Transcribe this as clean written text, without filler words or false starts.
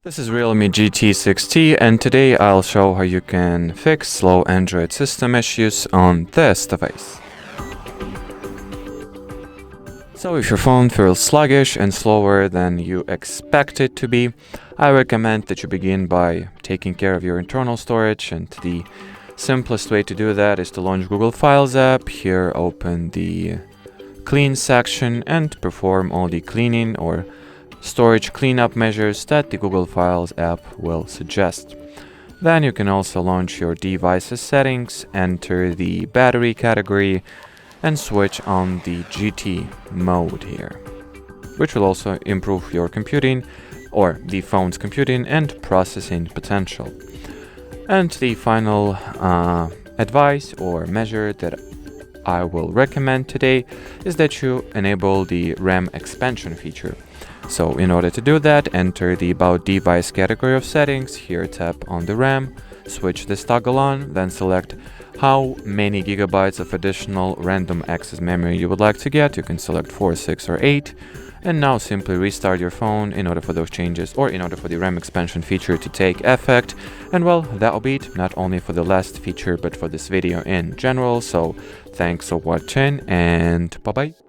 This is REALME GT 6T, and today I'll show how you can fix slow Android system issues on this device. So if your phone feels sluggish and slower than you expect it to be, I recommend that you begin by taking care of your internal storage, and the simplest way to do that is to launch Google Files app. Here open the clean section and perform all the cleaning or storage cleanup measures that the Google Files app will suggest. Then you can also launch your device's settings, enter the battery category, and switch on the GT mode here, which will also improve your computing or the phone's computing and processing potential. And the final advice or measure that I will recommend today is that you enable the RAM expansion feature. So in order to do that, enter the About Device category of settings. Here tap on the RAM, switch this toggle on, then select how many gigabytes of additional random access memory you would like to get. You can select 4, 6 or 8. And now simply restart your phone in order for those changes, or in order for the RAM expansion feature to take effect. And well, that'll be it, not only for the last feature but for this video in general. So thanks for watching and bye bye.